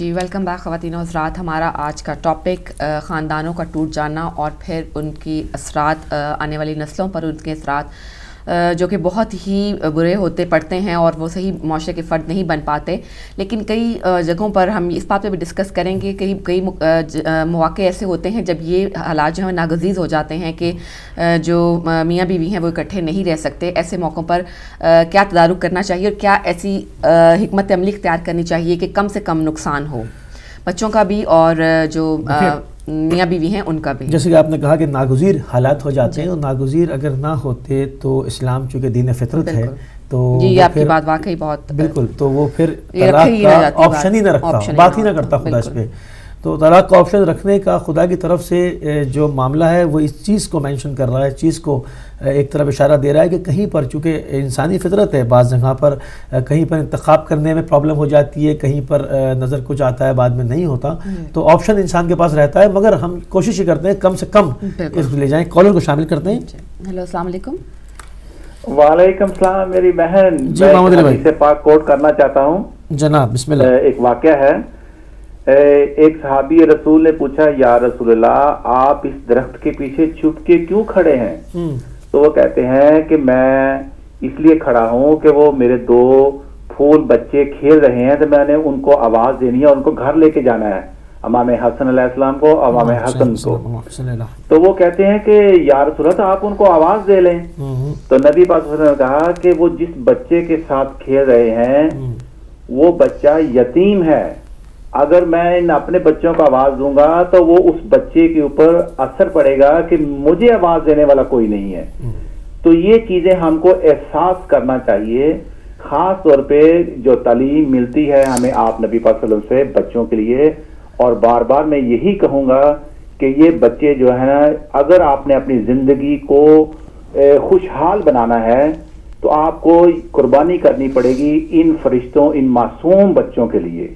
جی welcome back خواتین و حضرات. ہمارا آج کا ٹاپک خاندانوں کا ٹوٹ جانا اور پھر ان کی اثرات آنے والی نسلوں پر ان کے اثرات جو کہ بہت ہی برے ہوتے پڑتے ہیں اور وہ صحیح معاشرے کے فرد نہیں بن پاتے. لیکن کئی جگہوں پر ہم اس بات پہ بھی ڈسکس کریں گے کہ کئی مواقع ایسے ہوتے ہیں جب یہ حالات جو ہیں ناگزیر ہو جاتے ہیں کہ جو میاں بیوی ہیں وہ اکٹھے نہیں رہ سکتے. ایسے موقعوں پر کیا تدارک کرنا چاہیے اور کیا ایسی حکمت عملی اختیار کرنی چاہیے کہ کم سے کم نقصان ہو بچوں کا بھی اور جو میاں بیوی ہیں ان کا بھی. جیسے کہ آپ نے کہا کہ ناگزیر حالات ہو جاتے ہیں اور ناگزیر اگر نہ ہوتے تو اسلام چونکہ دین فطرت ہے تو یہ آپ کی بات واقعی بہت بالکل تو وہ پھر طلاق کا آپشن ہی نہ رکھتا، بات ہی نہ کرتا خدا اس پہ. تو طلاق کا آپشن رکھنے کا خدا کی طرف سے جو معاملہ ہے وہ اس چیز کو مینشن کر رہا ہے، چیز کو ایک طرف اشارہ دے رہا ہے کہ کہیں پر چونکہ انسانی فطرت ہے، بعض جگہ پر کہیں پر انتخاب کرنے میں پرابلم ہو جاتی ہے، کہیں پر نظر کچھ آتا ہے بعد میں نہیں ہوتا، تو آپشن انسان کے پاس رہتا ہے. مگر ہم کوشش ہی کرتے ہیں کم سے کم اس کو لے جائیں. کالر کو شامل کرتے ہیں. ہیلو السلام علیکم. وعلیکم السلام. میری بہن جی محمد علی بھائی سے پاک کوٹ کرنا چاہتا ہوں. جناب بسم اللہ. ایک واقعہ ہے. ایک صحابی رسول نے پوچھا یا رسول اللہ آپ اس درخت کے پیچھے چھپ کے کیوں کھڑے ہیں؟ تو وہ کہتے ہیں کہ میں اس لیے کھڑا ہوں کہ وہ میرے دو پھول بچے کھیل رہے ہیں تو میں نے ان کو آواز دینی ہے، ان کو گھر لے کے جانا ہے، امام حسن علیہ السلام کو، امام حسن کو. تو وہ کہتے ہیں کہ یا رسول اللہ آپ ان کو آواز دے لیں. تو نبی پاک صلی اللہ علیہ وسلم نے کہا کہ وہ جس بچے کے ساتھ کھیل رہے ہیں وہ بچہ یتیم ہے، اگر میں ان اپنے بچوں کو آواز دوں گا تو وہ اس بچے کے اوپر اثر پڑے گا کہ مجھے آواز دینے والا کوئی نہیں ہے. تو یہ چیزیں ہم کو احساس کرنا چاہیے، خاص طور پہ جو تعلیم ملتی ہے ہمیں آپ نبی پاک صلی اللہ علیہ وسلم سے بچوں کے لیے. اور بار بار میں یہی کہوں گا کہ یہ بچے جو ہے نا، اگر آپ نے اپنی زندگی کو خوشحال بنانا ہے تو آپ کو قربانی کرنی پڑے گی ان فرشتوں، ان معصوم بچوں کے لیے.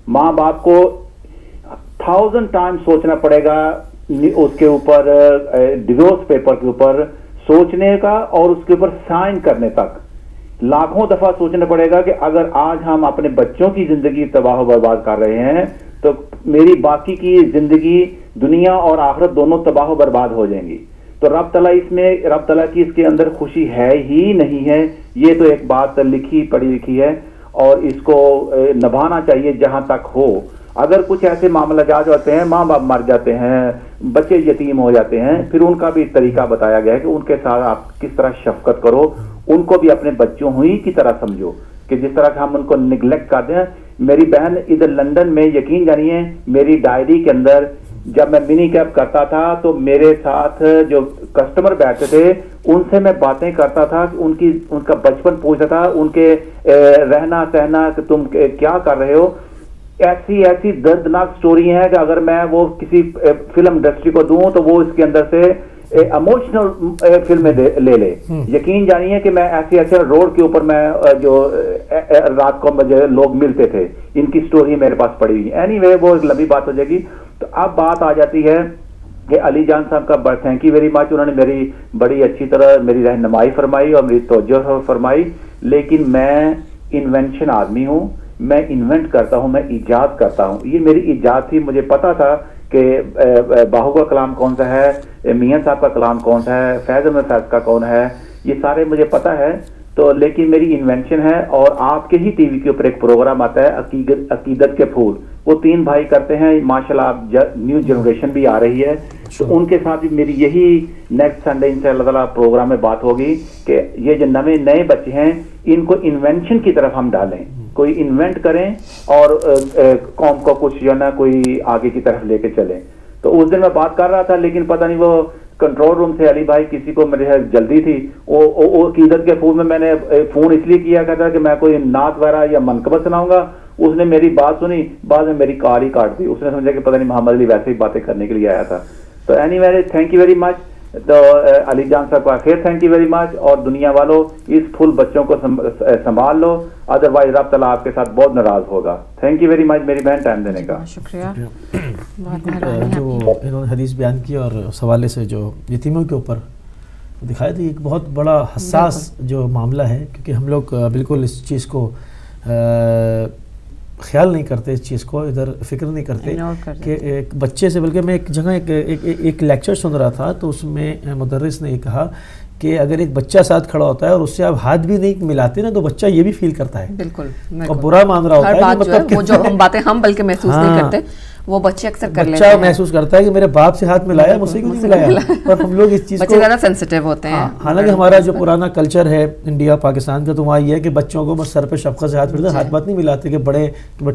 ماں باپ کو 1000 ٹائم سوچنا پڑے گا اس کے اوپر، ڈیورس پیپر کے اوپر سوچنے کا اور اس کے اوپر سائن کرنے تک لاکھوں دفعہ سوچنا پڑے گا کہ اگر آج ہم اپنے بچوں کی زندگی تباہ و برباد کر رہے ہیں تو میری باقی کی زندگی دنیا اور آخرت دونوں تباہ و برباد ہو جائیں گی. تو رب تعالیٰ کی اس کے اندر خوشی ہے ہی نہیں ہے. یہ تو ایک بات لکھی پڑھی لکھی ہے اور اس کو نبھانا چاہیے جہاں تک ہو. اگر کچھ ایسے معاملہ جاج ہوتے ہیں، ماں باپ مر جاتے ہیں، بچے یتیم ہو جاتے ہیں، پھر ان کا بھی طریقہ بتایا گیا ہے کہ ان کے ساتھ آپ کس طرح شفقت کرو، ان کو بھی اپنے بچوں ہی کی طرح سمجھو کہ جس طرح ہم ان کو نگلیکٹ کرتے ہیں. میری بہن ادھر لندن میں یقین جانیے میری ڈائری کے اندر جب میں منی کیب کرتا تھا تو میرے ساتھ جو کسٹمر بیٹھتے تھے ان سے میں باتیں کرتا تھا، ان کا بچپن پوچھتا تھا، ان کے رہنا سہنا کہ تم کیا کر رہے ہو. ایسی دردناک سٹوری ہیں کہ اگر میں وہ کسی فلم انڈسٹری کو دوں تو وہ اس کے اندر سے ایموشنل فلمیں لے لے. یقین جانیے کہ میں ایسے روڈ کے اوپر میں جو رات کو مجھے لوگ ملتے تھے، ان کی سٹوری میرے پاس پڑی ہوئی. اینی وے وہ ایک لمبی بات ہو جائے گی. تو اب بات آ جاتی ہے کہ علی جان صاحب کا تھینک یو ویری مچ، انہوں نے میری بڑی اچھی طرح میری رہنمائی فرمائی اور میری توجہ فرمائی. لیکن میں انوینشن آدمی ہوں، میں انوینٹ کرتا ہوں، میں ایجاد کرتا ہوں. یہ میری ایجاد تھی. مجھے پتا تھا کہ باہو کا کلام کون سا ہے، میاں صاحب کا کلام کون سا ہے، فیض احمد صاحب کا کون ہے، یہ سارے مجھے پتا ہے. تو لیکن میری انوینشن ہے. اور آپ کے ہی ٹی وی کے اوپر ایک پروگرام آتا ہے عقیدت کے پھول، وہ 3 بھائی کرتے ہیں. ماشاءاللہ اب نیو جنریشن بھی آ رہی ہے تو ان کے ساتھ بھی میری یہی نیکسٹ سنڈے ان شاء اللہ تعالیٰ پروگرام میں بات ہوگی کہ یہ جو نئے بچے ہیں ان کو انوینشن کی طرف ہم ڈالیں، کوئی انوینٹ کریں اور قوم کو کچھ جو ہے نا کوئی آگے کی طرف لے کے چلیں. تو اس دن میں بات کر رہا تھا لیکن پتہ نہیں وہ کنٹرول روم سے علی بھائی کسی کو میرے جلدی تھی، وہ عقیدت کے پھول میں نے فون اس لیے کیا تھا کہ میں کوئی نعت وغیرہ یا منقبہ سناؤں گا. اس نے میری بات سنی، بعد میں میری کال ہی کاٹ دی. اس نے سمجھا کہ پتہ نہیں محمد علی ویسے ہی باتیں کرنے کے لیے آیا تھا. تو any way thank you very much. تو علی جان صاحب کا خیر تھینک یو ویری مچ. اور دنیا والوں اس پھول بچوں کو سنبھال لو، ادروائز رب تعالیٰ آپ کے ساتھ بہت ناراض ہوگا. تھینک یو ویری مچ میری بہن ٹائم دینے کا. شکریہ. جو انہوں نے حدیث بیان کی اور اس حوالے سے جو یتیموں کے اوپر دکھایا تھا، ایک بہت بڑا حساس جو معاملہ ہے کیونکہ ہم لوگ بالکل اس چیز کو خیال نہیں کرتے اس چیز کو, ادھر فکر نہیں کرتے کہ ایک بچے سے, بلکہ میں ایک جگہ ایک لیکچر سن رہا تھا تو اس میں مدرس نے یہ کہا کہ اگر ایک بچہ ساتھ کھڑا ہوتا ہے اور اس سے آپ ہاتھ بھی نہیں ملاتے نا تو بچہ یہ بھی فیل کرتا ہے, بالکل, اور برا مان رہا ہوتا ہے, مطلب وہ جو ہم باتیں ہم بلکہ محسوس نہیں کرتے وہ بچے اکثر کر لیتے ہیں. ہیں, بچہ محسوس کرتا ہے کہ میرے باپ سے ہاتھ ملایا, مجھ سے کیوں نہیں ملایا, اور ہم لوگ اس چیز بچے زیادہ سینسٹیو ہوتے ہیں. حالانکہ ہمارا جو پرانا کلچر ہے انڈیا پاکستان کا تو وہاں یہ ہے کہ بچوں کو بس سر پہ شفقت سے ہاتھ پھیرتے, ہاتھ بات نہیں ملاتے کہ بڑے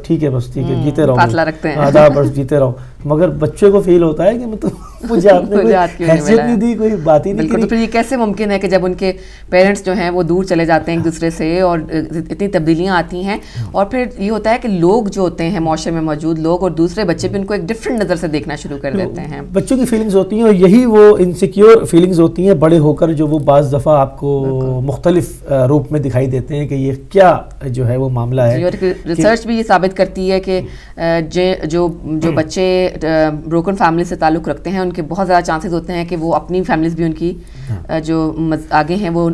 ٹھیک ہے بس ٹھیک ہے جیتے رہو, فاصلہ رکھتے ہیں, آدھا بس جیتے رہو, مگر بچے کو فیل ہوتا ہے کہ مطلب مجھے آپ نے کوئی حیثیت نہیں دی, کوئی بات ہی نہیں کی. تو پھر یہ کیسے ممکن ہے کہ جب ان کے پیرنٹس جو ہیں وہ دور چلے جاتے ہیں ایک دوسرے سے اور اتنی تبدیلیاں آتی ہیں, اور پھر یہ ہوتا ہے کہ لوگ جو ہوتے ہیں معاشرے میں موجود لوگ اور دوسرے بچے بھی ان کو ایک ڈفرینٹ نظر سے دیکھنا شروع کر دیتے ہیں. بچوں کی فیلنگز ہوتی ہیں اور یہی وہ انسیکیور فیلنگز ہوتی ہیں بڑے ہو کر, جو وہ بعض دفعہ آپ کو مختلف روپ میں دکھائی دیتے ہیں کہ یہ کیا جو ہے وہ معاملہ ہے. اور ریسرچ بھی یہ ثابت کرتی ہے کہ جو بچے بروکن فیملی سے تعلق رکھتے ہیں ان کے بہت زیادہ چانسز ہوتے ہیں کہ وہ اپنی فیملیز بھی ان کی جو آگے ہیں وہ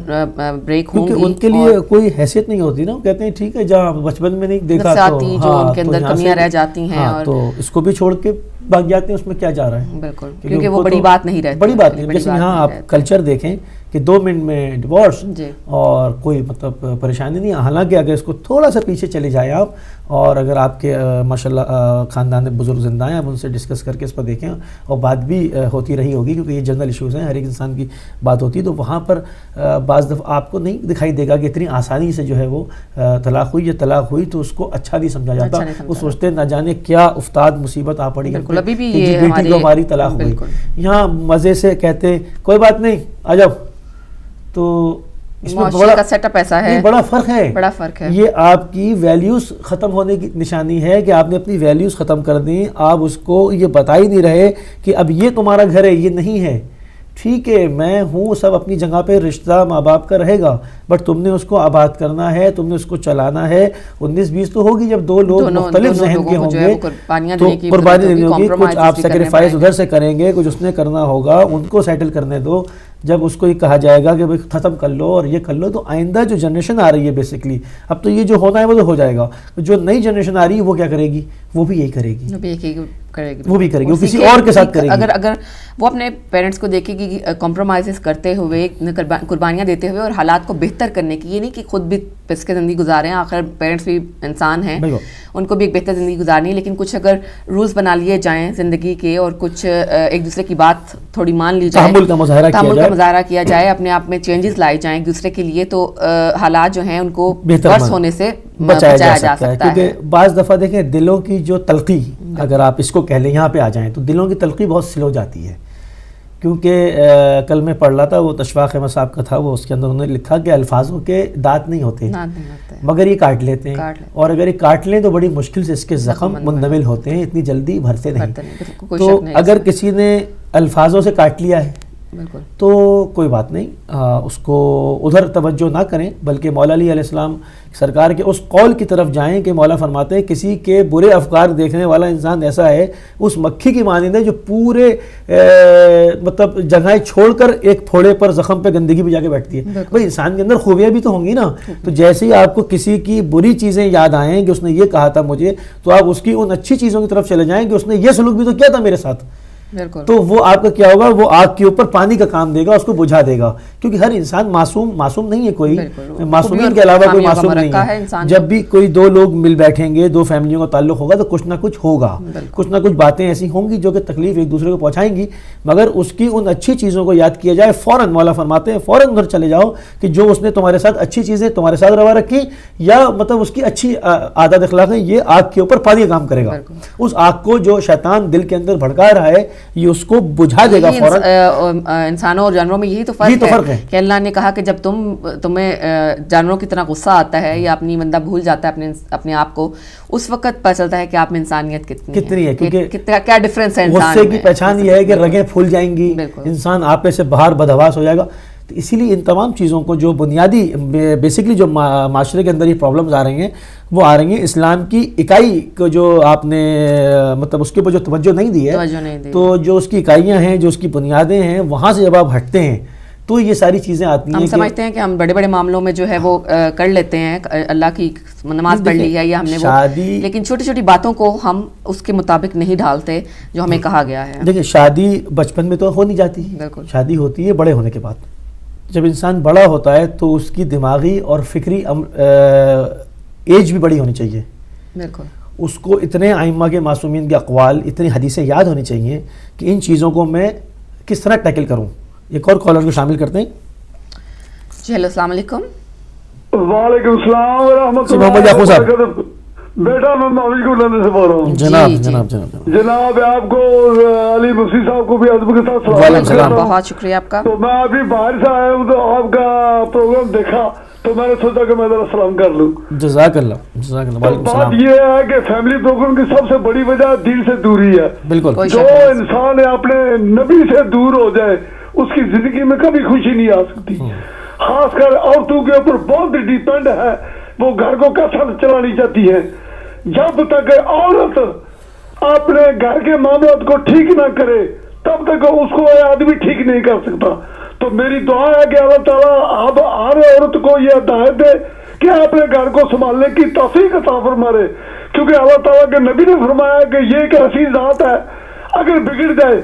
بریک ہوں گی, کیونکہ ان کے لیے کوئی حیثیت نہیں ہوتی نا, وہ کہتے ہیں ٹھیک ہے جہاں بچپن میں نہیں دیکھا تو جو ان کے اندر کمیاں رہ جاتی ہیں تو اس کو بھی چھوڑ کے بھاگ جاتے ہیں, اس میں کیا جا رہا ہے. بالکل, کیونکہ وہ بڑی بات نہیں رہتی, بڑی بات نہیں. جیسے یہاں آپ کلچر دیکھیں کہ 2 منٹ میں ڈیورس اور کوئی مطلب پریشانی نہیں. حالانکہ اگر اس کو تھوڑا سا پیچھے چلے جائیں آپ, اور اگر آپ کے ماشاءاللہ خاندان میں بزرگ زندہ ہیں, آپ ان سے ڈسکس کر کے اس پر دیکھیں, اور بات بھی ہوتی رہی ہوگی کیونکہ یہ جنرل ایشوز ہیں, ہر ایک انسان کی بات ہوتی ہے, تو وہاں پر بعض دفعہ آپ کو نہیں دکھائی دے گا کہ اتنی آسانی سے جو ہے وہ طلاق ہوئی. یا طلاق ہوئی تو اس کو اچھا نہیں سمجھا جاتا, وہ سوچتے نہ جانے کیا افتاد مصیبت آ پڑی ابھی بھی بیٹی کو ہماری طلاق ہوئی. یہاں مزے سے کہتے کوئی بات نہیں آ جاؤ, تو اس میں بڑا سیٹ اپ ایسا ہے, بڑا فرق ہے. یہ آپ کی ویلیوز ختم ہونے کی نشانی ہے کہ آپ نے اپنی ویلیوز ختم کر دیں. آپ اس کو یہ بتا ہی نہیں رہے کہ اب یہ تمہارا گھر ہے, یہ نہیں ہے. ٹھیک ہے میں ہوں, سب اپنی جگہ پہ رشتہ ماں باپ کا رہے گا, بٹ تم نے اس کو آباد کرنا ہے, تم نے اس کو چلانا ہے. 19-20 تو ہوگی جب 2 لوگ مختلف ذہن کے ہوں گے تو قربانی دینی ہوگی, کچھ آپ سیکریفائز ادھر سے کریں گے, کچھ اس نے کرنا ہوگا, ان کو سیٹل کرنے دو. جب اس کو یہ کہا جائے گا کہ بھائی ختم کر لو اور یہ کر لو, تو آئندہ جو جنریشن آ رہی ہے بیسکلی اب تو یہ جو ہونا ہے وہ تو ہو جائے گا. جو نئی جنریشن آ رہی ہے وہ کیا کرے گی, وہ بھی یہی کرے گی, وہ بھی کرے گی, وہ کسی اور کے ساتھ کرے گی. اگر وہ اپنے پیرنٹس کو دیکھے گی کمپرومائزز کرتے ہوئے, قربانیاں دیتے ہوئے اور حالات کو بہتر کرنے کی, یہ نہیں کہ خود بھی پس کے زندگی گزاریں, آخر پیرنٹس بھی انسان ہیں, ان کو بھی ایک بہتر زندگی گزارنی ہے, لیکن کچھ اگر رولز بنا لیے جائیں زندگی کے اور کچھ ایک دوسرے کی بات تھوڑی مان لی جائے, تحمل کا مظاہرہ کیا جائے, اپنے آپ میں چینجز لائے جائیں ایک دوسرے کے لیے, تو حالات جو ہیں ان کو ورس ہونے سے بچایا جا سکتا ہے. کیونکہ بعض دفعہ دیکھیں دلوں کی جو تلخی, اگر آپ اس کو کہہ لیں یہاں پہ آ جائیں, تو دلوں کی تلخی بہت سلو جاتی ہے. کیونکہ کل میں پڑھ رہا تھا, وہ تشفاق احمد صاحب کا تھا, وہ اس کے اندر انہوں نے لکھا کہ الفاظوں کے دانت نہیں ہوتے مگر یہ کاٹ لیتے ہیں, اور اگر یہ کاٹ لیں تو بڑی مشکل سے اس کے زخم مندمل ہوتے ہیں, اتنی جلدی بھرتے نہیں. تو اگر کسی نے الفاظوں سے کاٹ لیا ہے تو کوئی بات نہیں, اس کو ادھر توجہ نہ کریں, بلکہ مولا علی علیہ السلام سرکار کے اس قول کی طرف جائیں کہ مولا فرماتے ہیں کسی کے برے افکار دیکھنے والا انسان ایسا ہے اس مکھی کی مانند ہے جو پورے مطلب جگہیں چھوڑ کر ایک پھوڑے پر زخم پہ گندگی بھی جا کے بیٹھتی ہے. بھائی انسان کے اندر خوبیاں بھی تو ہوں گی نا, تو جیسے ہی آپ کو کسی کی بری چیزیں یاد آئیں کہ اس نے یہ کہا تھا مجھے, تو آپ اس کی ان اچھی چیزوں کی طرف چلے جائیں کہ اس نے یہ سلوک بھی تو کیا تھا میرے ساتھ, تو وہ آپ کا کیا ہوگا, وہ آگ کے اوپر پانی کا کام دے گا, اس کو بجھا دے گا. کیونکہ ہر انسان معصوم نہیں ہے, کوئی معصومین کے علاوہ کوئی معصوم نہیں ہے. جب بھی کوئی 2 لوگ مل بیٹھیں گے, 2 فیملیوں کا تعلق ہوگا, تو کچھ نہ کچھ ہوگا, کچھ نہ کچھ باتیں ایسی ہوں گی جو کہ تکلیف ایک دوسرے کو پہنچائیں گی, مگر اس کی ان اچھی چیزوں کو یاد کیا جائے, فوراً مولا فرماتے ہیں فوراً ادھر چلے جاؤ کہ جو اس نے تمہارے ساتھ اچھی چیزیں تمہارے ساتھ روا رکھی, یا مطلب اس کی اچھی عادت اخلاق ہے, یہ آگ کے اوپر پانی کا کام کرے گا. اس آگ کو جو شیطان دل کے اندر بھڑکا رہا ہے, یہ اس کو بجھا دے گا فوراً. انسانوں اور جانوروں میں یہی تو فرق ہے کہ اللہ نے کہا کہ جب تمہیں جانوروں کی طرح غصہ آتا ہے یا اپنی بندہ بھول جاتا ہے اپنے آپ کو, اس وقت پتہ چلتا ہے کہ آپ میں انسانیت کتنی ہے, کیونکہ کیا ڈفرینس ہے. غصے کی پہچان یہ ہے کہ رگیں پھول جائیں گی, انسان آپ سے باہر بدحواس ہو جائے گا. تو اسی لیے ان تمام چیزوں کو جو بنیادی بیسکلی جو معاشرے کے اندر یہ پرابلمز آ رہی ہیں, وہ آ رہی ہیں اسلام کی اکائی کو جو آپ نے مطلب اس کے اوپر جو توجہ نہیں دی ہے, تو جو اس کی اکائیاں ہیں, جو اس کی بنیادیں ہیں, وہاں سے جب آپ ہٹتے ہیں تو یہ ساری چیزیں آتی ہیں. ہم سمجھتے ہیں کہ ہم بڑے بڑے معاملوں میں جو ہے وہ کر لیتے ہیں, اللہ کی نماز پڑھ لی ہے یا ہم نے وہ, لیکن چھوٹی چھوٹی باتوں کو ہم اس کے مطابق نہیں ڈھالتے جو ہمیں کہا گیا ہے. دیکھیں شادی بچپن میں تو ہو نہیں جاتی, شادی ہوتی ہے بڑے ہونے کے بعد. جب انسان بڑا ہوتا ہے تو اس کی دماغی اور فکری ایج بھی بڑی ہونی چاہیے. بالکل. اس کو اتنے ائمہ کے معصومین کے اقوال, اتنی حدیثیں یاد ہونی چاہیے کہ ان چیزوں کو میں کس طرح ٹیکل کروں. ایک اور کالر کو شامل کرتے ہیں. جی ہیلو, السلام علیکم. وعلیکم السلام ورحمۃ اللہ. محمد یعقوب صاحب. بیٹا میں معاویہ کو لانے سے بول رہا ہوں. جناب آپ کو علی مفتی صاحب کو بھی ادب کے ساتھ سلام. بہت شکریہ آپ کا. تو میں ابھی باہر سے آیا ہوں تو آپ کا پروگرام دیکھا تو میں نے سوچا کہ میں ذرا سلام کر لوں. جزاک اللہ, جزاک اللہ. بات یہ ہے کہ فیملی پروگرام کی سب سے بڑی وجہ دین سے دوری ہے. بالکل. جو انسان اپنے نبی سے دور ہو جائے اس کی زندگی میں کبھی خوشی نہیں آ سکتی. خاص کر عورتوں کے اوپر بہت ڈیپینڈ ہے, وہ گھر کو کیسا چلانی چاہتی ہے. جب تک عورت اپنے گھر کے معاملات کو ٹھیک نہ کرے تب تک اس کو آدمی ٹھیک نہیں کر سکتا. تو میری دعا ہے کہ اللہ تعالیٰ اب ہر عورت کو یہ ہدایت دے کہ اپنے گھر کو سنبھالنے کی توفیق عطا فرمائے, کیونکہ اللہ تعالیٰ کے نبی نے فرمایا کہ یہ ایک ایسی ذات ہے اگر بگڑ جائے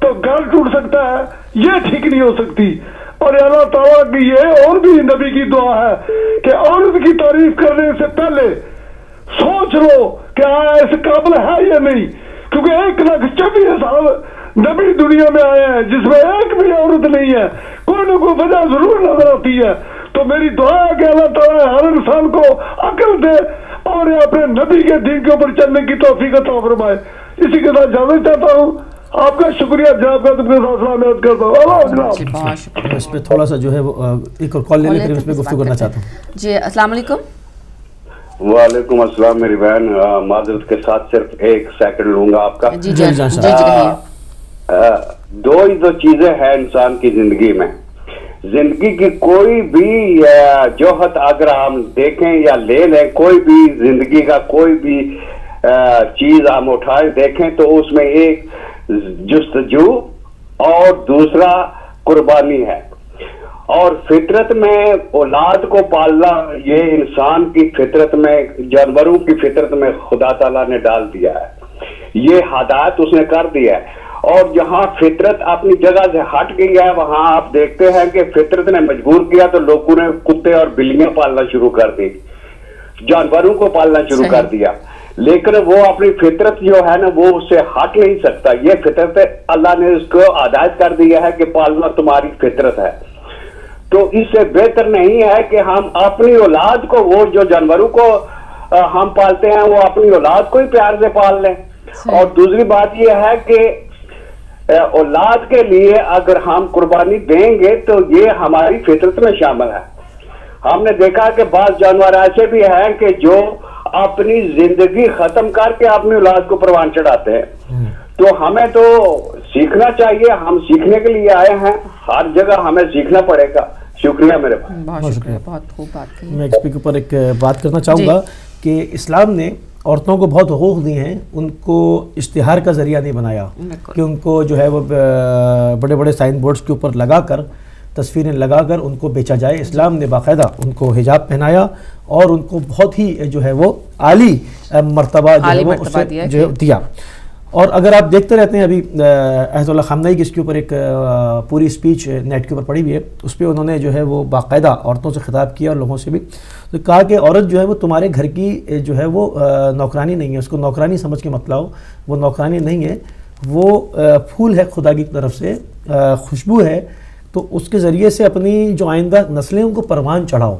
تو گھر ٹوٹ سکتا ہے, یہ ٹھیک نہیں ہو سکتی. اور اللہ تعالیٰ کی یہ اور بھی نبی کی دعا ہے کہ عورت کی تعریف کرنے سے پہلے سوچ لو کہ آیا اس قابل ہے یا نہیں, کیونکہ 1,24,000 نبی دنیا میں آئے ہیں جس میں ایک بھی عورت نہیں ہے. کوئی نہ کوئی وجہ ضرور نظر آتی ہے. تو میری دعا ہے کہ اللہ تعالیٰ ہر انسان کو عقل دے اور اپنے نبی کے دین کے اوپر چلنے کی توفیق عطا فرمائے. اسی کے ساتھ اجازت چاہتا ہوں. آپ کا شکریہ جناب کا, تم کے ساتھ سلام کرتا ہوں. اللہ جناب. اس پہ تھوڑا سا جو ہے وہ ایک اور کال لینے کے لیے اس پہ گفتگو کرنا چاہتا ہوں. جی السلام علیکم. وعلیکم السلام. میری بہن معذرت کے ساتھ صرف 1 سیکنڈ لوں گا آپ کا. جی جی. دو چیزیں ہیں انسان کی زندگی میں. زندگی کی کوئی بھی جوہت اگر ہم دیکھیں یا لے لیں, کوئی بھی زندگی کا کوئی بھی چیز ہم اٹھائیں دیکھیں تو اس میں ایک جستجو اور دوسرا قربانی ہے. اور فطرت میں اولاد کو پالنا یہ انسان کی فطرت میں, جانوروں کی فطرت میں خدا تعالیٰ نے ڈال دیا ہے. یہ ہدایت اس نے کر دیا ہے. اور جہاں فطرت اپنی جگہ سے ہٹ گئی ہے وہاں آپ دیکھتے ہیں کہ فطرت نے مجبور کیا تو لوگوں نے کتے اور بلیاں پالنا شروع کر دی, جانوروں کو پالنا شروع کر دیا. لیکن وہ اپنی فطرت جو ہے نا وہ اس سے ہٹ نہیں سکتا. یہ فطرت اللہ نے اس کو ہدایت کر دیا ہے کہ پالنا تمہاری فطرت ہے. تو اس سے بہتر نہیں ہے کہ ہم اپنی اولاد کو, وہ جو جانوروں کو ہم پالتے ہیں وہ اپنی اولاد کو ہی پیار سے پال لیں. اور دوسری بات یہ ہے کہ اولاد کے لیے اگر ہم قربانی دیں گے تو یہ ہماری فطرت میں شامل ہے. ہم نے دیکھا کہ بعض جانور ایسے بھی ہیں کہ جو اپنی زندگی ختم کر کے اپنی اولاد کو پروان چڑھاتے ہیں. تو ہمیں تو سیکھنا چاہیے, ہم سیکھنے کے لیے آئے ہیں, ہر جگہ ہمیں سیکھنا پڑے گا. شکریہ میرے بھائی. بہت شکریہ, بہت خوب بات کی. میں اس کے اوپر ایک بات کرنا چاہوں گا کہ اسلام نے عورتوں کو بہت حقوق دی ہیں, ان کو اشتہار کا ذریعہ نہیں بنایا کہ ان کو جو ہے وہ بڑے بڑے سائن بورڈز کے اوپر لگا کر, تصویریں لگا کر ان کو بیچا جائے. اسلام نے باقاعدہ ان کو حجاب پہنایا اور ان کو بہت ہی جو ہے وہ عالی مرتبہ جو ہے وہ اسے دیا. اور اگر آپ دیکھتے رہتے ہیں, ابھی ایت اللہ خامنہ کی اس کے اوپر ایک پوری اسپیچ نیٹ کے اوپر پڑی ہوئی ہے, اس پہ انہوں نے جو ہے وہ باقاعدہ عورتوں سے خطاب کیا اور لوگوں سے بھی تو کہا کہ عورت جو ہے وہ تمہارے گھر کی جو ہے وہ نوکرانی نہیں ہے, اس کو نوکرانی سمجھ کے مت لاؤ. وہ نوکرانی نہیں ہے, وہ پھول ہے خدا کی طرف سے, خوشبو ہے. تو اس کے ذریعے سے اپنی جو آئندہ نسلیں ان کو پروان چڑھاؤ.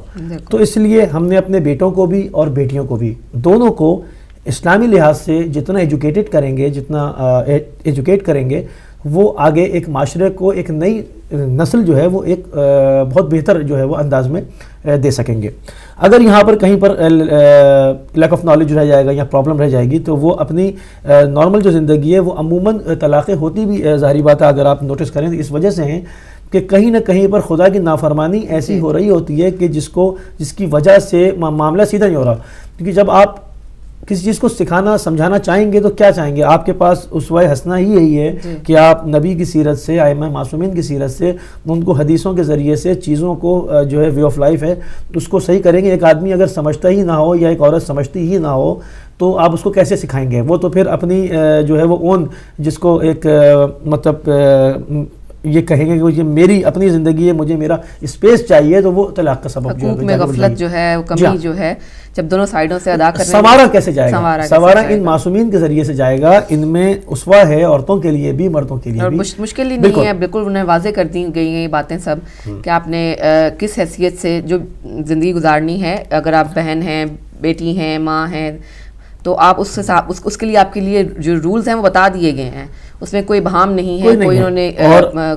تو اس لیے ہم نے اپنے بیٹوں کو بھی اور بیٹیوں کو بھی دونوں کو اسلامی لحاظ سے جتنا ایجوکیٹڈ کریں گے, جتنا ایجوکیٹ کریں گے, وہ آگے ایک معاشرے کو ایک نئی نسل جو ہے وہ ایک بہت بہتر جو ہے وہ انداز میں دے سکیں گے. اگر یہاں پر کہیں پر لیک آف نالج رہ جائے گا یا پرابلم رہ جائے گی تو وہ اپنی نارمل جو زندگی ہے وہ عموماً طلاقیں ہوتی بھی ظاہری بات ہے, اگر آپ نوٹس کریں تو اس وجہ سے ہیں کہ کہیں نہ کہیں پر خدا کی نافرمانی ایسی ہو رہی ہوتی ہے کہ جس کی وجہ سے معاملہ سیدھا نہیں ہو رہا. کیونکہ جب آپ کسی چیز کو سکھانا سمجھانا چاہیں گے تو کیا چاہیں گے؟ آپ کے پاس اسوہ حسنہ ہی یہی ہے کہ آپ نبی کی سیرت سے، ائمہ معصومین کی سیرت سے، ان کو حدیثوں کے ذریعے سے چیزوں کو جو ہے وے آف لائف ہے اس کو صحیح کریں گے۔ ایک آدمی اگر سمجھتا ہی نہ ہو یا ایک عورت سمجھتی ہی نہ ہو تو آپ اس کو کیسے سکھائیں گے؟ وہ تو پھر اپنی جو ہے وہ اون، جس کو ایک مطلب یہ کہیں گے کہ یہ میری اپنی زندگی ہے، مجھے میرا اسپیس چاہیے، تو وہ طلاق کا سبب جو ہے حقوق میں غفلت جو ہے، کمی جو ہے، جب دونوں سائیڈوں سے ادا کرنے سنوارا کیسے جائے گا؟ سنوارا ان معصومین کے ذریعے سے جائے گا، ان میں اسوہ ہے عورتوں کے لیے بھی مردوں کے لیے بھی، مشکل ہی نہیں ہے، بالکل انہیں واضح کر دی گئی ہیں یہ باتیں سب کہ آپ نے کس حیثیت سے جو زندگی گزارنی ہے۔ اگر آپ بہن ہیں، بیٹی ہیں، ماں ہیں، تو آپ اس کے لیے آپ کے لیے جو رولز ہیں وہ بتا دیے گئے ہیں، اس میں کوئی بہام نہیں ہے، کوئی انہوں نے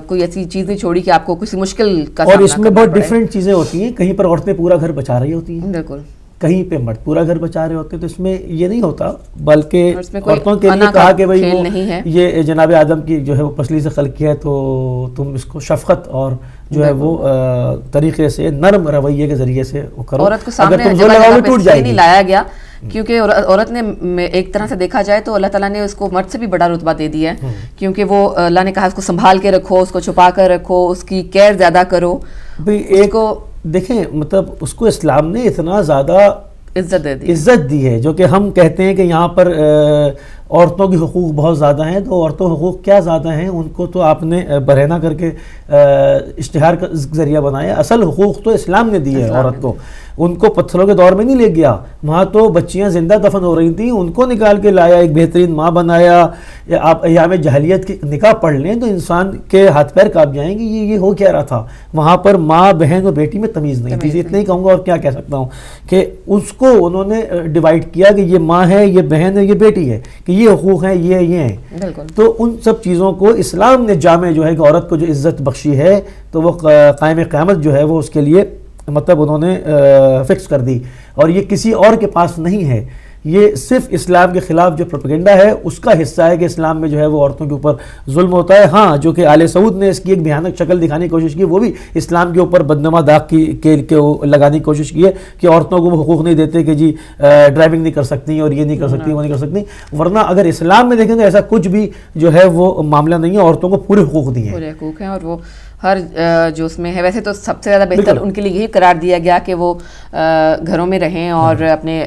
کوئی ایسی چیز نہیں چھوڑی کہ آپ کو کسی مشکل کا اور اس میں بہت ڈیفرنٹ چیزیں ہوتی ہیں، کہیں پر عورتیں پورا گھر بچا رہی ہوتی ہیں، بالکل، کہیں پہ مرد پورا گھر بچا رہے ہوتے ہیں، تو اس میں یہ نہیں ہوتا، بلکہ عورتوں کے لیے کہا کہ بھائی یہ جناب آدم کی جو ہے وہ پسلی سے خلق کیا ہے، تو تم اس کو شفقت اور جو ہے وہ طریقے سے نرم رویے کے ذریعے سے وہ کرو، عورت کو سامنے ٹوٹ جائے گی، نہیں لایا گیا، کیونکہ عورت نے ایک طرح سے دیکھا جائے تو اللہ تعالیٰ نے اس کو مرد سے بھی بڑا رتبہ دے دیا ہے، کیونکہ وہ اللہ نے کہا اس کو سنبھال کے رکھو، اس کو چھپا کر رکھو، اس کی کیئر زیادہ کرو۔ ایک کو دیکھیں مطلب اس کو اسلام نے اتنا زیادہ عزت دی ہے، جو کہ ہم کہتے ہیں کہ یہاں پر عورتوں کی حقوق بہت زیادہ ہیں، تو عورتوں کے حقوق کیا زیادہ ہیں؟ ان کو تو آپ نے برہنہ کر کے اشتہار کا ذریعہ بنایا، اصل حقوق تو اسلام نے دی ہے عورت کو، ان کو پتھروں کے دور میں نہیں لے گیا، وہاں تو بچیاں زندہ دفن ہو رہی تھیں، ان کو نکال کے لایا، ایک بہترین ماں بنایا۔ آپ ایام جاہلیت کی نکاح پڑھ لیں تو انسان کے ہاتھ پیر کانپ جائیں گے، یہ ہو کیا رہا تھا وہاں پر؟ ماں بہن اور بیٹی میں تمیز نہیں تھی، اتنا ہی کہوں گا، اور کیا کہہ سکتا ہوں، کہ اس کو انہوں نے ڈیوائیڈ کیا کہ یہ ماں ہے، یہ بہن ہے، یہ بیٹی ہے، کہ یہ حقوق ہیں، یہ ہیں، تو ان سب چیزوں کو اسلام نے جامع جو ہے کہ عورت کو جو عزت بخشی ہے، تو وہ قائم قیامت جو ہے وہ اس کے لیے مطلب انہوں نے فکس کر دی، اور یہ کسی اور کے پاس نہیں ہے، یہ صرف اسلام کے خلاف جو پروپیگنڈا ہے اس کا حصہ ہے کہ اسلام میں جو ہے وہ عورتوں کے اوپر ظلم ہوتا ہے۔ ہاں، جو کہ آل سعود نے اس کی ایک بھیانک شکل دکھانے کی کوشش کی، وہ بھی اسلام کے اوپر بدنما داغ کے لگانے کی کوشش کی ہے کہ عورتوں کو وہ حقوق نہیں دیتے کہ جی ڈرائیونگ نہیں کر سکتی اور یہ نہیں کر سکتی، وہ نہیں کر سکتی، ورنہ اگر اسلام میں دیکھیں تو ایسا کچھ بھی جو ہے وہ معاملہ نہیں ہے، عورتوں کو پورے حقوق دیے ہیں، پورے حقوق ہیں، اور وہ ہر جو اس میں ہے، ویسے تو سب سے زیادہ بہتر ان کے لیے یہی قرار دیا گیا کہ وہ گھروں میں رہیں اور اپنے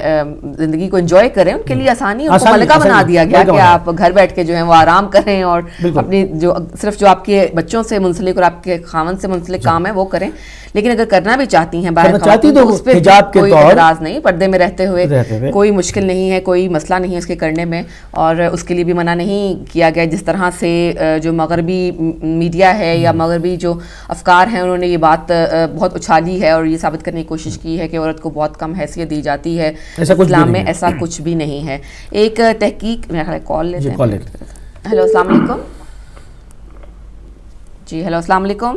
زندگی کو انجوائے کریں، ان کے لیے آسانی ان کو ملکہ بنا دیا گیا کہ آپ گھر بیٹھ کے جو ہے وہ آرام کریں اور اپنی جو صرف جو آپ کے بچوں سے منسلک اور آپ کے خاوند سے منسلک کام ہے وہ کریں، لیکن اگر کرنا بھی چاہتی ہیں باہر تو اس پہ کوئی اعتراض نہیں، پردے میں رہتے ہوئے کوئی مشکل نہیں ہے، کوئی مسئلہ نہیں ہے اس کے کرنے میں، اور اس کے لیے بھی منع نہیں کیا گیا۔ جس طرح سے جو مغربی میڈیا ہے یا مغربی جو افکار ہیں انہوں نے یہ بات بہت اچھالی ہے اور یہ ثابت کرنے کی کوشش کی ہے کہ عورت کو بہت کم حیثیت دی جاتی ہے، اسلام میں ایسا کچھ بھی نہیں ہے۔ ایک تحقیق میرا خیال کال لیتے ہیں۔ ہیلو، السلام علیکم۔ جی ہیلو، السلام علیکم۔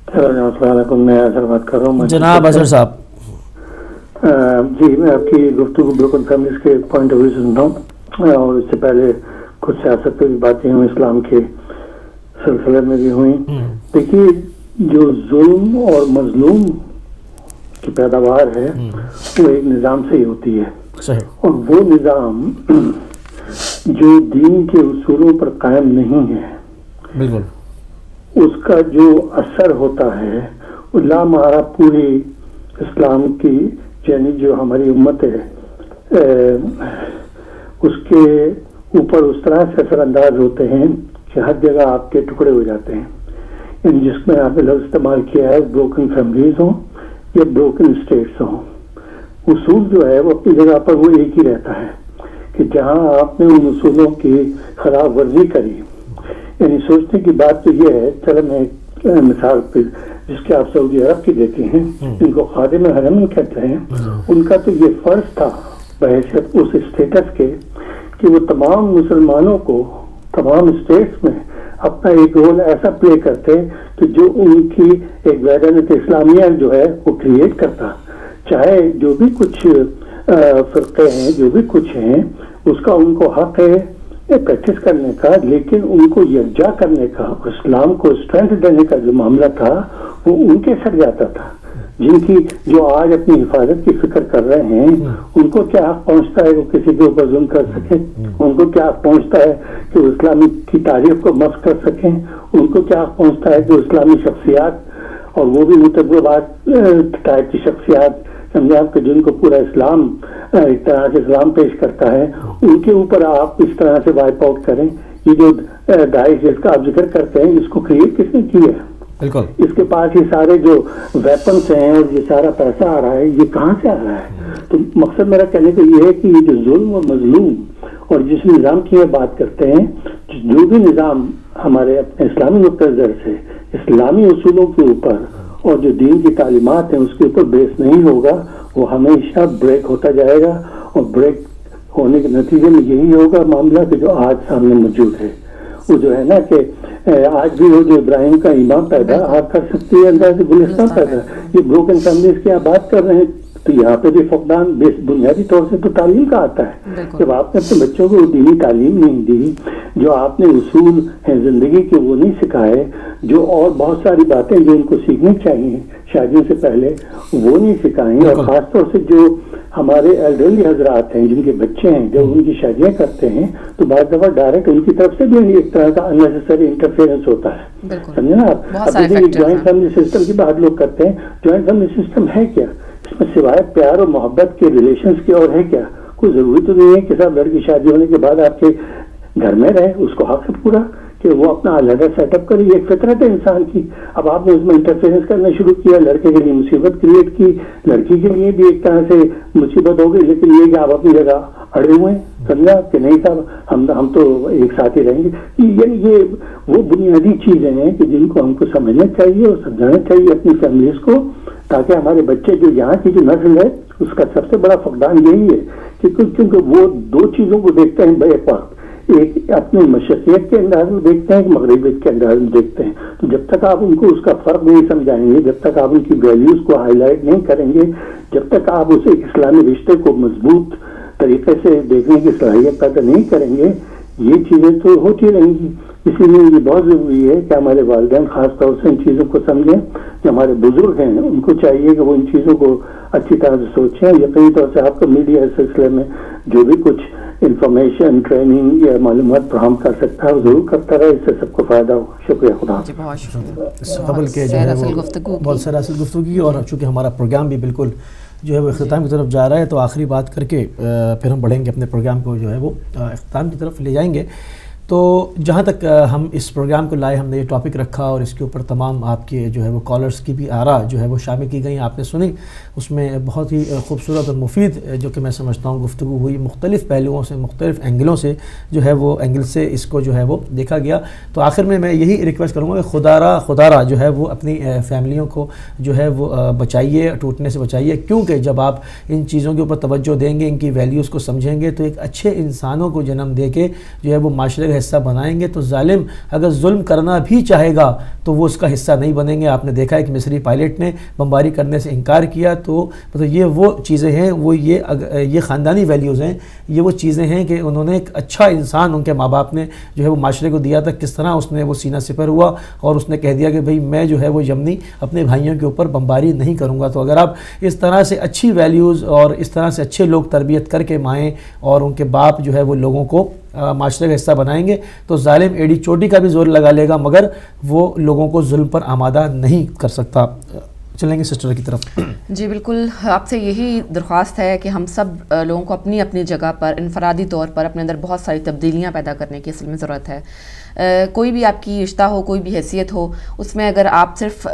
السلام علیکم، میں اظہر بات کر رہا ہوں۔ جناب اظہر صاحب، جی میں آپ کی گفتگو بروکن فیملیز کے پوائنٹ آف ویو سے سنتا ہوں، اور اس سے پہلے کچھ سیاست پہ بھی باتیں ہوئی، اسلام کے سلسلے میں بھی ہوئی۔ دیکھیے، جو ظلم اور مظلوم کی پیداوار ہے وہ ایک نظام سے ہی ہوتی ہے، اور وہ نظام جو دین کے اصولوں پر قائم نہیں ہے، بالکل اس کا جو اثر ہوتا ہے وہ لامحالہ پوری اسلام کی، یعنی جو ہماری امت ہے اس کے اوپر اس طرح سے اثر انداز ہوتے ہیں کہ ہر جگہ آپ کے ٹکڑے ہو جاتے ہیں۔ یعنی جس میں آپ نے لفظ استعمال کیا ہے، بروکن فیملیز ہوں یا بروکن اسٹیٹس ہوں، اصول جو ہے وہ اپنی جگہ پر وہ ایک ہی رہتا ہے کہ جہاں آپ نے ان اصولوں کی خلاف ورزی کری، یعنی سوچنے کی بات تو یہ ہے، چلو میں مثال پہ جس کے آپ سعودی عرب کی دیتے ہیں، ان کو خادم حرم کہتے ہیں، ان کا تو یہ فرض تھا بحیثیت اس اسٹیٹس کے کہ وہ تمام مسلمانوں کو تمام اسٹیٹس میں اپنا ایک رول ایسا پلے کرتے کہ جو ان کی ایک وحدت اسلامیہ جو ہے وہ کریٹ کرتا، چاہے جو بھی کچھ فرقے ہیں، جو بھی کچھ ہیں، اس کا ان کو حق ہے پریکٹس کرنے کا، لیکن ان کو یکجا کرنے کا، اسلام کو اسٹرینتھ دینے کا جو معاملہ تھا وہ ان کے سر جاتا تھا۔ جن کی جو آج اپنی حفاظت کی فکر کر رہے ہیں ان کو کیا حق پہنچتا ہے وہ کسی کے اوپر ظلم کر سکیں؟ ان کو کیا حق پہنچتا ہے کہ وہ اسلامی کی تاریخ کو مسخ کر سکیں؟ ان کو کیا حق پہنچتا ہے کہ اسلامی شخصیات اور وہ بھی متبرات ٹائپ کی شخصیات سمجھے آپ کہ جن کو پورا اسلام ایک طرح سے اسلام پیش کرتا ہے ان کے اوپر آپ اس طرح سے وائپ آؤٹ کریں؟ یہ جو داعش جس کا آپ ذکر کرتے ہیں اس کو کریٹ کس نے کی ہے؟ بالکل اس کے پاس یہ سارے جو ویپنس ہیں اور یہ سارا پیسہ آ رہا ہے یہ کہاں سے آ رہا ہے؟ تو مقصد میرا کہنے کا یہ ہے کہ یہ جو ظلم و مظلوم اور جس نظام کی بات کرتے ہیں جو بھی نظام ہمارے اپنے اسلامی نقطۂ نظر سے اسلامی اصولوں کے اوپر اور جو دین کی تعلیمات ہیں اس کے اوپر بیس نہیں ہوگا وہ ہمیشہ بریک ہوتا جائے گا اور بریک ہونے کے نتیجے میں یہی ہوگا معاملہ کہ جو آج سامنے موجود ہے وہ جو ہے نا کہ آج بھی وہ جو ابراہیم کا ایمان پیدا آپ کر سکتی ہے انداز سے گلستان پیدا یہ بروکن فیملیز کی آپ بات کر رہے ہیں تو یہاں پہ بھی فقدان بنیادی طور سے تو تعلیم کا آتا ہے جب آپ نے اپنے بچوں کو دینی تعلیم نہیں دی جو آپ نے اصول ہیں زندگی کے وہ نہیں سکھائے جو اور بہت ساری باتیں جو ان کو سیکھنی چاہیے شادیوں سے پہلے وہ نہیں سکھائیں اور خاص طور سے جو ہمارے ایلڈرلی حضرات ہیں جن کے بچے ہیں جب ان کی شادیاں کرتے ہیں تو بعض دفعہ ڈائریکٹ ان کی طرف سے بھی ایک طرح کا اننیسیسری انٹرفیئرنس ہوتا ہے سمجھے نا آپ جوائنٹ فیملی سسٹم کی بات لوگ کرتے ہیں جوائنٹ فیملی سسٹم ہے کیا اس میں سوائے پیار اور محبت کے ریلیشنز کے اور ہے کیا کوئی ضروری تو نہیں ہے کہ صاحب لڑکی شادی ہونے کے بعد آپ کے گھر میں رہے اس کو حق ہے پورا کہ وہ اپنا علیحدہ سیٹ اپ کرے ایک فطرت ہے انسان کی اب آپ نے اس میں انٹرفیئرنس کرنا شروع کیا لڑکے کے لیے مصیبت کریٹ کی لڑکی کے لیے بھی ایک طرح سے مصیبت ہو گئی لیکن یہ کہ آپ اپنی جگہ اڑے ہوئے ہیں سمجھا کہ نہیں صاحب ہم تو ایک ساتھ ہی رہیں گے یعنی یہ وہ بنیادی چیزیں ہیں کہ جن کو ہم کو سمجھنا چاہیے اور سمجھانا چاہیے اپنی فیملیز کو تاکہ ہمارے بچے جو یہاں کی جو نسل ہے اس کا سب سے بڑا فقدان یہی ہے کہ کیونکہ وہ دو چیزوں کو دیکھتے ہیں بے وقت ایک اپنے مشرقیت کے انداز میں دیکھتے ہیں مغربیت کے انداز میں دیکھتے ہیں تو جب تک آپ ان کو اس کا فرق نہیں سمجھائیں گے جب تک آپ ان کی ویلیوز کو ہائی لائٹ نہیں کریں گے جب تک آپ اسے اسلامی رشتے کو مضبوط طریقے سے دیکھنے کی صلاحیت پیدا نہیں کریں گے یہ چیزیں تو ہوتی رہیں گی اسی لیے یہ بہت ضروری ہے کہ ہمارے والدین خاص طور سے ان چیزوں کو سمجھیں جو ہمارے بزرگ ہیں ان کو چاہیے کہ وہ ان چیزوں کو اچھی طرح سے سوچیں یقینی طور سے آپ کو میڈیا اس سلسلے میں جو بھی کچھ انفارمیشن ٹریننگ یا معلومات فراہم کر سکتا ہے وہ ضرور کرتا رہے اس سے سب کو فائدہ ہو شکریہ خدا قبل کے جو ہے وہ بہت سارا اصل گفتگو کی اور چونکہ ہمارا پروگرام بھی بالکل جو ہے وہ اختتام کی طرف جا رہا ہے تو آخری بات کر کے پھر ہم بڑھیں گے اپنے پروگرام کو جو ہے وہ اختتام کی طرف لے جائیں گے تو جہاں تک ہم اس پروگرام کو لائے ہم نے یہ ٹاپک رکھا اور اس کے اوپر تمام آپ کے جو ہے وہ کالرز کی بھی آراء جو ہے وہ شامل کی گئیں آپ نے سنی اس میں بہت ہی خوبصورت اور مفید جو کہ میں سمجھتا ہوں گفتگو ہوئی مختلف پہلوؤں سے مختلف اینگلوں سے جو ہے وہ اینگل سے اس کو جو ہے وہ دیکھا گیا تو آخر میں یہی ریکویسٹ کروں گا کہ خدا جو ہے وہ اپنی فیملیوں کو جو ہے وہ بچائیے ٹوٹنے سے بچائیے کیونکہ جب آپ ان چیزوں کے اوپر توجہ دیں گے ان کی ویلیوز کو سمجھیں گے تو ایک اچھے انسانوں کو جنم دے کے جو ہے وہ معاشرے کا حصہ بنائیں گے تو ظالم اگر ظلم کرنا بھی چاہے گا تو وہ اس کا حصہ نہیں بنیں گے آپ نے دیکھا ایک مصری پائلٹ نے بمباری کرنے سے انکار کیا تو مطلب یہ وہ چیزیں ہیں وہ یہ خاندانی ویلیوز ہیں یہ وہ چیزیں ہیں کہ انہوں نے ایک اچھا انسان ان کے ماں باپ نے جو ہے وہ معاشرے کو دیا تھا کس طرح اس نے وہ سینہ سپر ہوا اور اس نے کہہ دیا کہ بھئی میں جو ہے وہ یمنی اپنے بھائیوں کے اوپر بمباری نہیں کروں گا تو اگر آپ اس طرح سے اچھی ویلیوز اور اس طرح سے اچھے لوگ تربیت کر کے مائیں اور ان کے باپ جو ہے وہ لوگوں کو معاشرے کا حصہ بنائیں گے تو ظالم ایڑی چوٹی کا بھی زور لگا لے گا مگر وہ لوگوں کو ظلم پر آمادہ نہیں کر سکتا چلیں گے سسٹر کی طرف جی بالکل آپ سے یہی درخواست ہے کہ ہم سب لوگوں کو اپنی اپنی جگہ پر انفرادی طور پر اپنے اندر بہت ساری تبدیلیاں پیدا کرنے کی اصل میں ضرورت ہے کوئی بھی آپ کی رشتہ ہو کوئی بھی حیثیت ہو اس میں اگر آپ صرف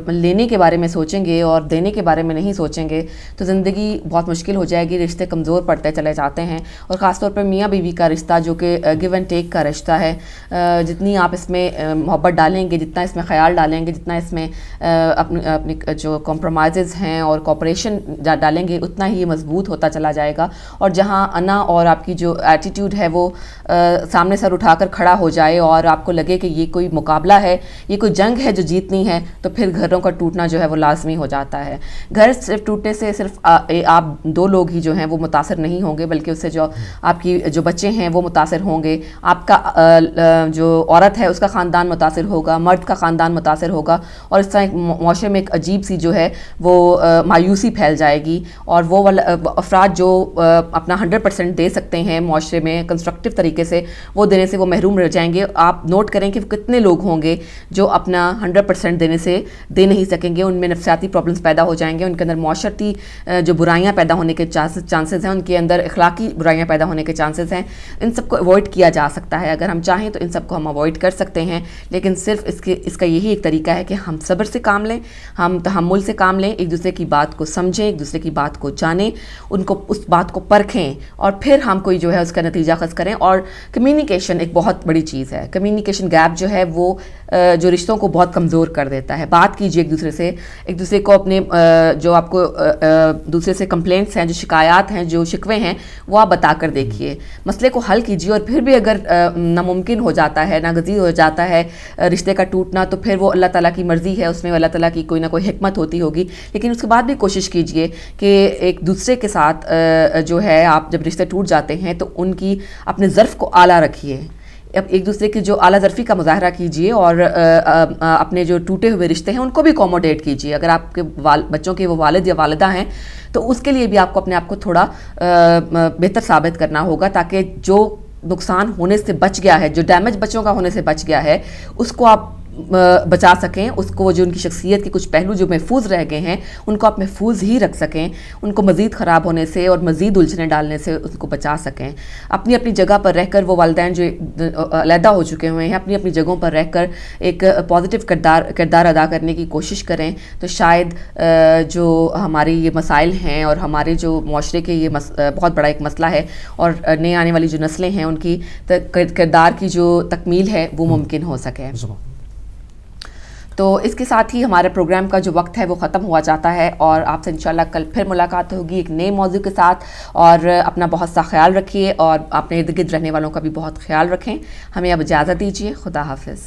لینے کے بارے میں سوچیں گے اور دینے کے بارے میں نہیں سوچیں گے تو زندگی بہت مشکل ہو جائے گی رشتے کمزور پڑتے چلے جاتے ہیں اور خاص طور پر میاں بیوی کا رشتہ جو کہ گیو اینڈ ٹیک کا رشتہ ہے جتنی آپ اس میں محبت ڈالیں گے جتنا اس میں خیال ڈالیں گے جتنا اس میں اپنی جو کمپرومائزز ہیں اور کوپریشن ڈالیں گے اتنا ہی مضبوط ہوتا چلا جائے گا اور جہاں انا اور آپ کی جو ایٹیٹیوڈ ہے وہ سامنے سر اٹھا کر کھڑا ہو جائے اور آپ کو لگے کہ یہ کوئی مقابلہ ہے یہ کوئی جنگ ہے جو جیتنی ہے تو پھر گھروں کا ٹوٹنا جو ہے وہ لازمی ہو جاتا ہے گھر صرف ٹوٹنے سے صرف آپ دو لوگ ہی جو ہیں وہ متاثر نہیں ہوں گے بلکہ اس سے جو آپ کی جو بچے ہیں وہ متاثر ہوں گے آپ کا جو عورت ہے اس کا خاندان متاثر ہوگا مرد کا خاندان متاثر ہوگا اور اس طرح ایک معاشرے میں ایک عجیب عجیب سی جو ہے وہ مایوسی پھیل جائے گی، اور وہ افراد جو اپنا 100% دے سکتے ہیں معاشرے میں کنسٹرکٹیو طریقے سے، وہ دینے سے وہ محروم رہ جائیں گے۔ آپ نوٹ کریں کہ کتنے لوگ ہوں گے جو اپنا 100% دینے سے دے نہیں سکیں گے، ان میں نفسیاتی پرابلمس پیدا ہو جائیں گے، ان کے اندر معاشرتی جو برائیاں پیدا ہونے کے چانسز ہیں، ان کے اندر اخلاقی برائیاں پیدا ہونے کے چانسز ہیں۔ ان سب کو اوائڈ کیا جا سکتا ہے، اگر ہم چاہیں تو ان سب کو ہم اوائڈ کر سکتے ہیں، لیکن صرف اس کا یہی ایک طریقہ ہے کہ ہم صبر سے کام لیں، ہم تحمل سے کام لیں، ایک دوسرے کی بات کو سمجھیں، ایک دوسرے کی بات کو جانیں، ان کو اس بات کو پرکھیں، اور پھر ہم کوئی جو ہے اس کا نتیجہ خاص کریں۔ اور کمیونیکیشن ایک بہت بڑی چیز ہے، کمیونیکیشن گیپ جو ہے وہ جو رشتوں کو بہت کمزور کر دیتا ہے۔ بات کیجیے ایک دوسرے سے، ایک دوسرے کو اپنے جو آپ کو دوسرے سے کمپلینٹس ہیں، جو شکایات ہیں، جو شکوے ہیں، وہ آپ بتا کر دیکھیے، مسئلے کو حل کیجیے، اور پھر بھی اگر ناممکن ہو جاتا ہے، ناگزیر ہو جاتا ہے رشتے کا ٹوٹنا، تو پھر وہ اللہ تعالیٰ کی مرضی ہے، اس میں اللہ تعالیٰ کی کوئی نہ کوئی حکمت ہوتی ہوگی، لیکن اس کے بعد بھی کوشش کیجیے کہ ایک دوسرے کے ساتھ جو ہے آپ جب رشتے ٹوٹ جاتے ہیں تو ان کی اپنے ظرف کو اعلیٰ رکھیے، اب ایک دوسرے کی جو اعلیٰ ظرفی کا مظاہرہ کیجیے، اور اپنے جو ٹوٹے ہوئے رشتے ہیں ان کو بھی اکوموڈیٹ کیجیے۔ اگر آپ کے بچوں کے وہ والد یا والدہ ہیں تو اس کے لیے بھی آپ کو اپنے آپ کو تھوڑا بہتر ثابت کرنا ہوگا، تاکہ جو نقصان ہونے سے بچ گیا ہے، جو ڈیمیج بچوں کا ہونے سے بچ گیا ہے، اس کو آپ بچا سکیں، اس کو جو ان کی شخصیت کے کچھ پہلو جو محفوظ رہ گئے ہیں ان کو آپ محفوظ ہی رکھ سکیں، ان کو مزید خراب ہونے سے اور مزید الجھنے ڈالنے سے ان کو بچا سکیں۔ اپنی اپنی جگہ پر رہ کر وہ والدین جو علیحدہ ہو چکے ہوئے ہیں، اپنی اپنی جگہوں پر رہ کر ایک پازیٹیو کردار ادا کرنے کی کوشش کریں، تو شاید جو ہماری یہ مسائل ہیں اور ہمارے جو معاشرے کے یہ بہت بڑا ایک مسئلہ ہے، اور نئے آنے والی جو نسلیں ہیں ان کی کردار کی جو تکمیل ہے وہ ممکن ہو سکے۔ تو اس کے ساتھ ہی ہمارے پروگرام کا جو وقت ہے وہ ختم ہوا جاتا ہے، اور آپ سے انشاءاللہ کل پھر ملاقات ہوگی ایک نئے موضوع کے ساتھ، اور اپنا بہت سا خیال رکھیے، اور اپنے ارد گرد رہنے والوں کا بھی بہت خیال رکھیں۔ ہمیں اب اجازت دیجیے، خدا حافظ۔